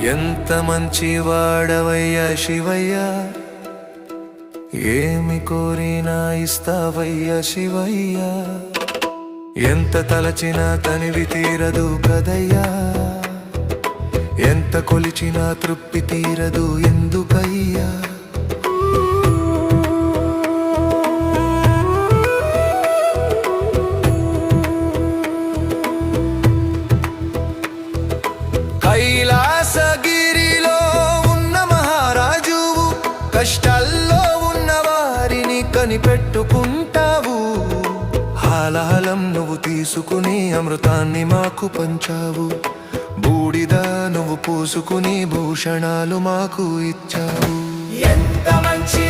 ఎంత మంచి వాడవయ్యా శివయ్యా, ఏమి కోరినా ఇస్తావయ్యా శివయ్యా. ఎంత తలచినా తనివి తీరదు కదయ్యా, ఎంత కొలిచినా తృప్తి తీరదు ఎందుకయ్యా. కైలాసగిరిలో ఉన్న మహారాజువు, కష్టాల్లో ఉన్న వారిని కనిపెట్టుకుంటావు. హాలాహలం నువ్వు తీసుకుని అమృతాన్ని మాకు పంచావు, బూడిద నువ్వు పూసుకుని భూషణాలు మాకు ఇచ్చావు. ఎంత మంచి